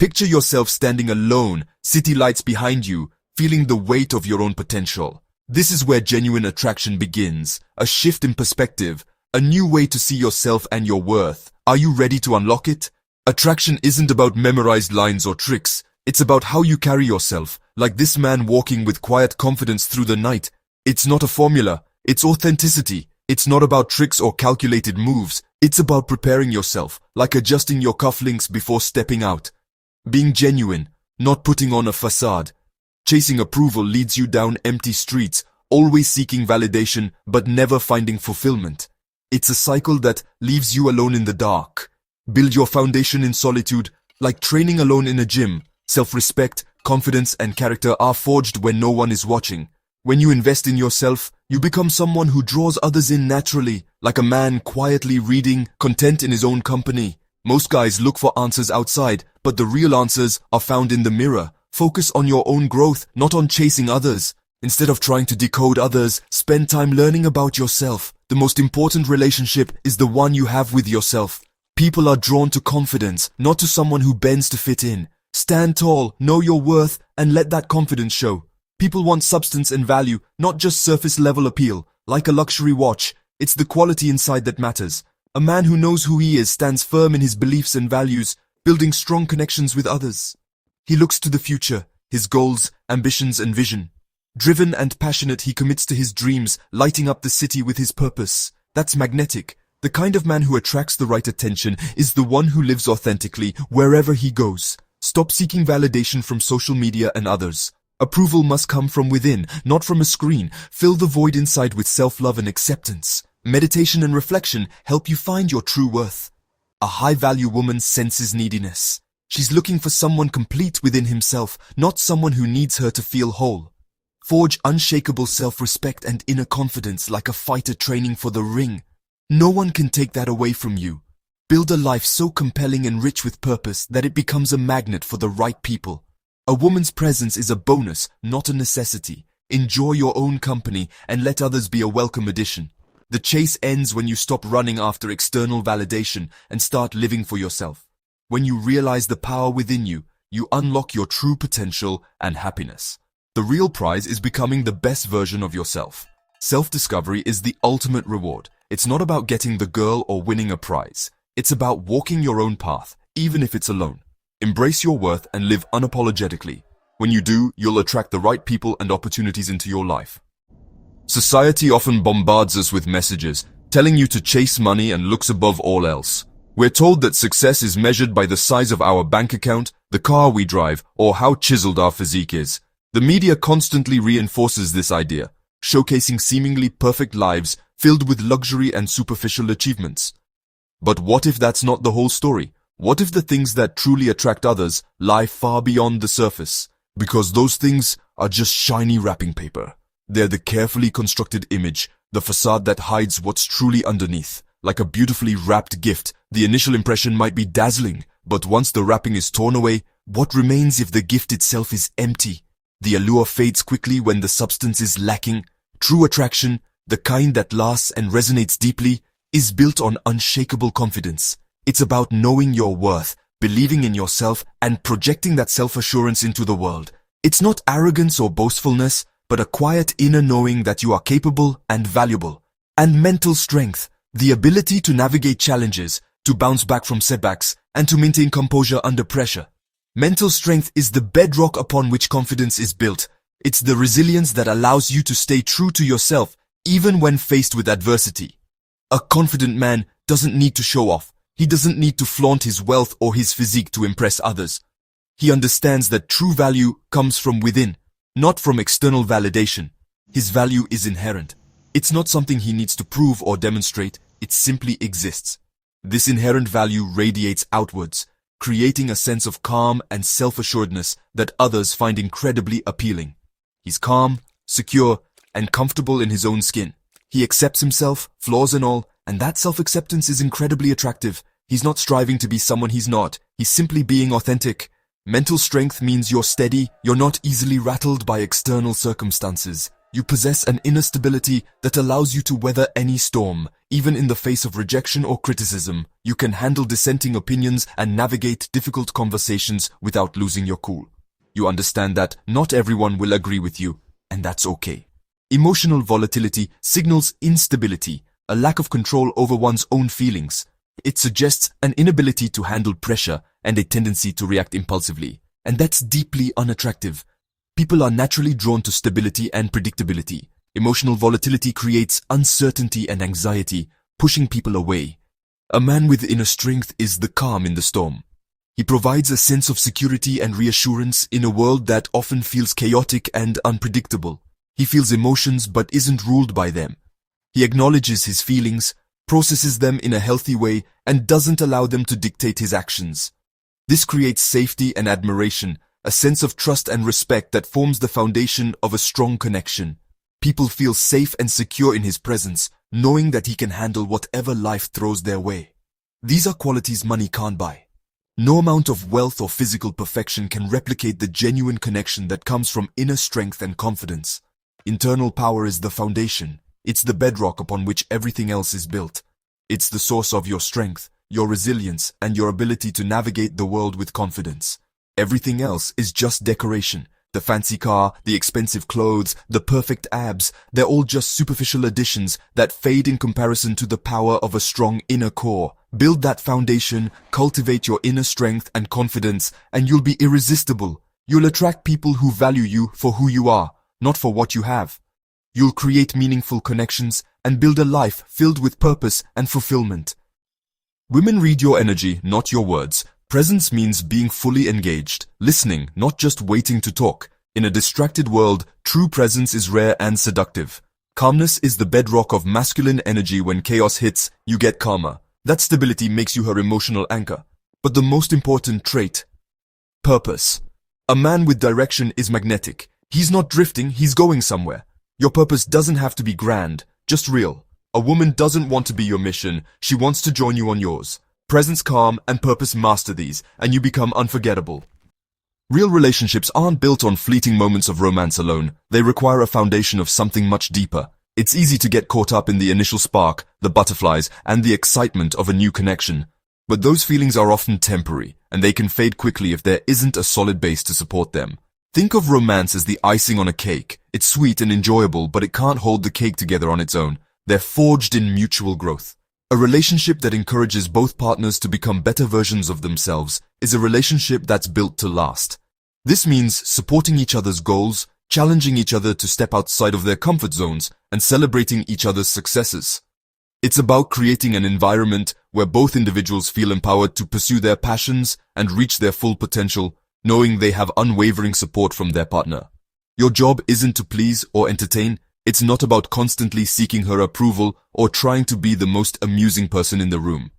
Picture yourself standing alone, city lights behind you, feeling the weight of your own potential. This is where genuine attraction begins, a shift in perspective, a new way to see yourself and your worth. Are you ready to unlock it? Attraction isn't about memorized lines or tricks. It's about how you carry yourself, like this man walking with quiet confidence through the night. It's not a formula, it's authenticity. It's not about tricks or calculated moves. It's about preparing yourself, like adjusting your cufflinks before stepping out. Being genuine, not putting on a facade. Chasing approval leads you down empty streets, always seeking validation but never finding fulfillment. It's a cycle that leaves you alone in the dark. Build your foundation in solitude, like training alone in a gym. Self-respect, confidence, and character are forged when no one is watching. When you invest in yourself, you become someone who draws others in naturally, like a man quietly reading, content in his own company. Most guys look for answers outside, but the real answers are found in the mirror. Focus on your own growth, not on chasing others. Instead of trying to decode others, spend time learning about yourself. The most important relationship is the one you have with yourself. People are drawn to confidence, not to someone who bends to fit in. Stand tall, know your worth, and let that confidence show. People want substance and value, not just surface-level appeal. Like a luxury watch, it's the quality inside that matters. A man who knows who he is stands firm in his beliefs and values, building strong connections with others. He looks to the future, his goals, ambitions, and vision. Driven and passionate, he commits to his dreams, lighting up the city with his purpose. That's magnetic. The kind of man who attracts the right attention is the one who lives authentically wherever he goes. Stop seeking validation from social media and others. Approval must come from within, not from a screen. Fill the void inside with self-love and acceptance. Meditation and reflection help you find your true worth. A high-value woman senses neediness. She's looking for someone complete within himself, not someone who needs her to feel whole. Forge unshakable self-respect and inner confidence like a fighter training for the ring. No one can take that away from you. Build a life so compelling and rich with purpose that it becomes a magnet for the right people. A woman's presence is a bonus, not a necessity. Enjoy your own company and let others be a welcome addition. The chase ends when you stop running after external validation and start living for yourself. When you realize the power within you, you unlock your true potential and happiness. The real prize is becoming the best version of yourself. Self-discovery is the ultimate reward. It's not about getting the girl or winning a prize. It's about walking your own path, even if it's alone. Embrace your worth and live unapologetically. When you do, you'll attract the right people and opportunities into your life. Society often bombards us with messages, telling you to chase money and looks above all else. We're told that success is measured by the size of our bank account, the car we drive, or how chiseled our physique is. The media constantly reinforces this idea, showcasing seemingly perfect lives filled with luxury and superficial achievements. But what if that's not the whole story? What if the things that truly attract others lie far beyond the surface? Because those things are just shiny wrapping paper. They're the carefully constructed image, the facade that hides what's truly underneath. Like a beautifully wrapped gift, the initial impression might be dazzling, but once the wrapping is torn away, what remains if the gift itself is empty? The allure fades quickly when the substance is lacking. True attraction, the kind that lasts and resonates deeply, is built on unshakable confidence. It's about knowing your worth, believing in yourself, and projecting that self-assurance into the world. It's not arrogance or boastfulness, but a quiet inner knowing that you are capable and valuable. And mental strength, the ability to navigate challenges, to bounce back from setbacks, and to maintain composure under pressure. Mental strength is the bedrock upon which confidence is built. It's the resilience that allows you to stay true to yourself, even when faced with adversity. A confident man doesn't need to show off. He doesn't need to flaunt his wealth or his physique to impress others. He understands that true value comes from within, not from external validation. His value is inherent. It's not something he needs to prove or demonstrate, it simply exists. This inherent value radiates outwards, creating a sense of calm and self-assuredness that others find incredibly appealing. He's calm, secure, and comfortable in his own skin. He accepts himself, flaws and all, and that self-acceptance is incredibly attractive. He's not striving to be someone he's not. He's simply being authentic. Mental strength means you're steady, you're not easily rattled by external circumstances. You possess an inner stability that allows you to weather any storm. Even in the face of rejection or criticism, you can handle dissenting opinions and navigate difficult conversations without losing your cool. You understand that not everyone will agree with you, and that's okay. Emotional volatility signals instability, a lack of control over one's own feelings. It suggests an inability to handle pressure and a tendency to react impulsively, and that's deeply unattractive. People are naturally drawn to stability and predictability. Emotional volatility creates uncertainty and anxiety, pushing people away. A man with inner strength is the calm in the storm. He provides a sense of security and reassurance in a world that often feels chaotic and unpredictable. He feels emotions but isn't ruled by them. He acknowledges his feelings, processes them in a healthy way, and doesn't allow them to dictate his actions. This creates safety and admiration, a sense of trust and respect that forms the foundation of a strong connection. People feel safe and secure in his presence, knowing that he can handle whatever life throws their way. These are qualities money can't buy. No amount of wealth or physical perfection can replicate the genuine connection that comes from inner strength and confidence. Internal power is the foundation. It's the bedrock upon which everything else is built. It's the source of your strength, your resilience, and your ability to navigate the world with confidence. Everything else is just decoration. The fancy car, the expensive clothes, the perfect abs, they're all just superficial additions that fade in comparison to the power of a strong inner core. Build that foundation, cultivate your inner strength and confidence, and you'll be irresistible. You'll attract people who value you for who you are, not for what you have. You'll create meaningful connections and build a life filled with purpose and fulfillment. Women read your energy, not your words. Presence means being fully engaged, listening, not just waiting to talk. In a distracted world, true presence is rare and seductive. Calmness is the bedrock of masculine energy. When chaos hits, you get calmer. That stability makes you her emotional anchor. But the most important trait: purpose. A man with direction is magnetic. He's not drifting, he's going somewhere. Your purpose doesn't have to be grand, just real. A woman doesn't want to be your mission, she wants to join you on yours. Presence, calm, and purpose master these, and you become unforgettable. Real relationships aren't built on fleeting moments of romance alone. They require a foundation of something much deeper. It's easy to get caught up in the initial spark, the butterflies, and the excitement of a new connection. But those feelings are often temporary, and they can fade quickly if there isn't a solid base to support them. Think of romance as the icing on a cake. It's sweet and enjoyable, but it can't hold the cake together on its own. They're forged in mutual growth. A relationship that encourages both partners to become better versions of themselves is a relationship that's built to last. This means supporting each other's goals, challenging each other to step outside of their comfort zones, and celebrating each other's successes. It's about creating an environment where both individuals feel empowered to pursue their passions and reach their full potential, knowing they have unwavering support from their partner. Your job isn't to please or entertain. It's not about constantly seeking her approval or trying to be the most amusing person in the room.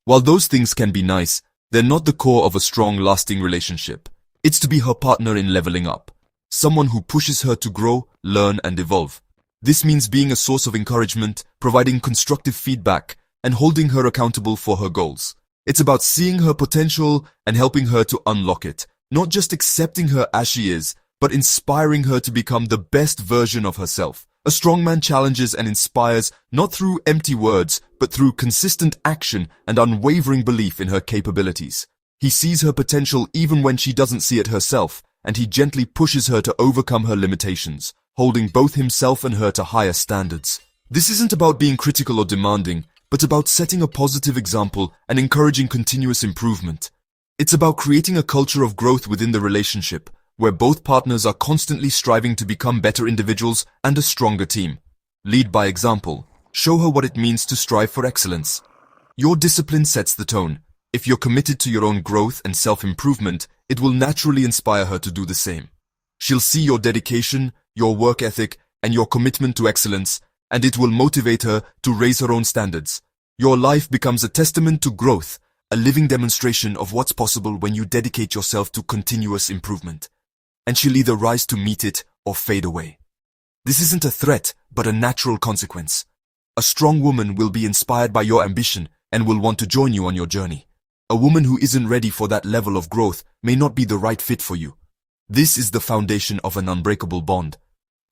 While those things can be nice, they're not the core of a strong, lasting relationship. It's to be her partner in leveling up. Someone who pushes her to grow, learn, and evolve. This means being a source of encouragement, providing constructive feedback, and holding her accountable for her goals. It's about seeing her potential and helping her to unlock it. Not just accepting her as she is, but inspiring her to become the best version of herself. A strong man challenges and inspires not through empty words, but through consistent action and unwavering belief in her capabilities. He sees her potential even when she doesn't see it herself, and he gently pushes her to overcome her limitations, holding both himself and her to higher standards. This isn't about being critical or demanding, but about setting a positive example and encouraging continuous improvement. It's about creating a culture of growth within the relationship, where both partners are constantly striving to become better individuals and a stronger team. Lead by example. Show her what it means to strive for excellence. Your discipline sets the tone. If you're committed to your own growth and self-improvement, it will naturally inspire her to do the same. She'll see your dedication, your work ethic, and your commitment to excellence, and it will motivate her to raise her own standards. Your life becomes a testament to growth, a living demonstration of what's possible when you dedicate yourself to continuous improvement. And she'll either rise to meet it or fade away. This isn't a threat, but a natural consequence. A strong woman will be inspired by your ambition and will want to join you on your journey. A woman who isn't ready for that level of growth may not be the right fit for you. This is the foundation of an unbreakable bond.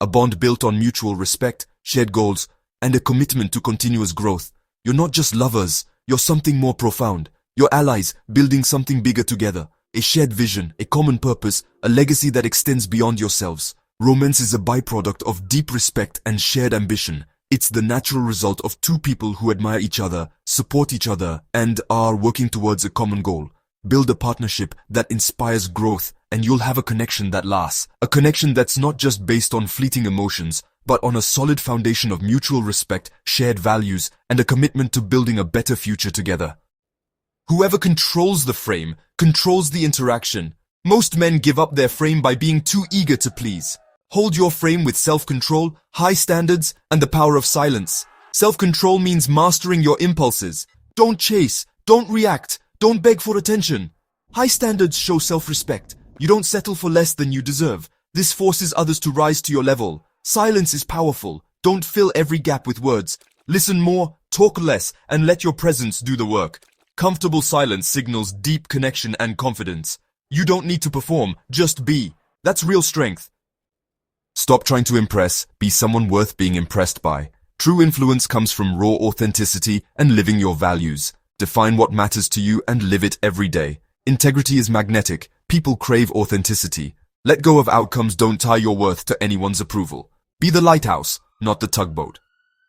a bond built on mutual respect, shared goals, and a commitment to continuous growth. You're not just lovers, you're something more profound. You're allies, building something bigger together. A shared vision, a common purpose, a legacy that extends beyond yourselves. Romance is a byproduct of deep respect and shared ambition. It's the natural result of two people who admire each other, support each other, and are working towards a common goal. Build a partnership that inspires growth, and you'll have a connection that lasts. A connection that's not just based on fleeting emotions, but on a solid foundation of mutual respect, shared values, and a commitment to building a better future together. Whoever controls the frame, controls the interaction. Most men give up their frame by being too eager to please. Hold your frame with self-control, high standards, and the power of silence. Self-control means mastering your impulses. Don't chase, don't react, don't beg for attention. High standards show self-respect. You don't settle for less than you deserve. This forces others to rise to your level. Silence is powerful. Don't fill every gap with words. Listen more, talk less, and let your presence do the work. Comfortable silence signals deep connection and confidence. You don't need to perform, just be. That's real strength. Stop trying to impress, be someone worth being impressed by. True influence comes from raw authenticity and living your values. Define what matters to you and live it every day. Integrity is magnetic. People crave authenticity. Let go of outcomes. Don't tie your worth to anyone's approval. Be the lighthouse, not the tugboat.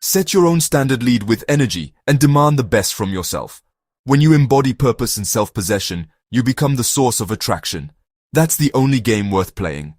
Set your own standard, lead with energy, and demand the best from yourself. When you embody purpose and self-possession, you become the source of attraction. That's the only game worth playing.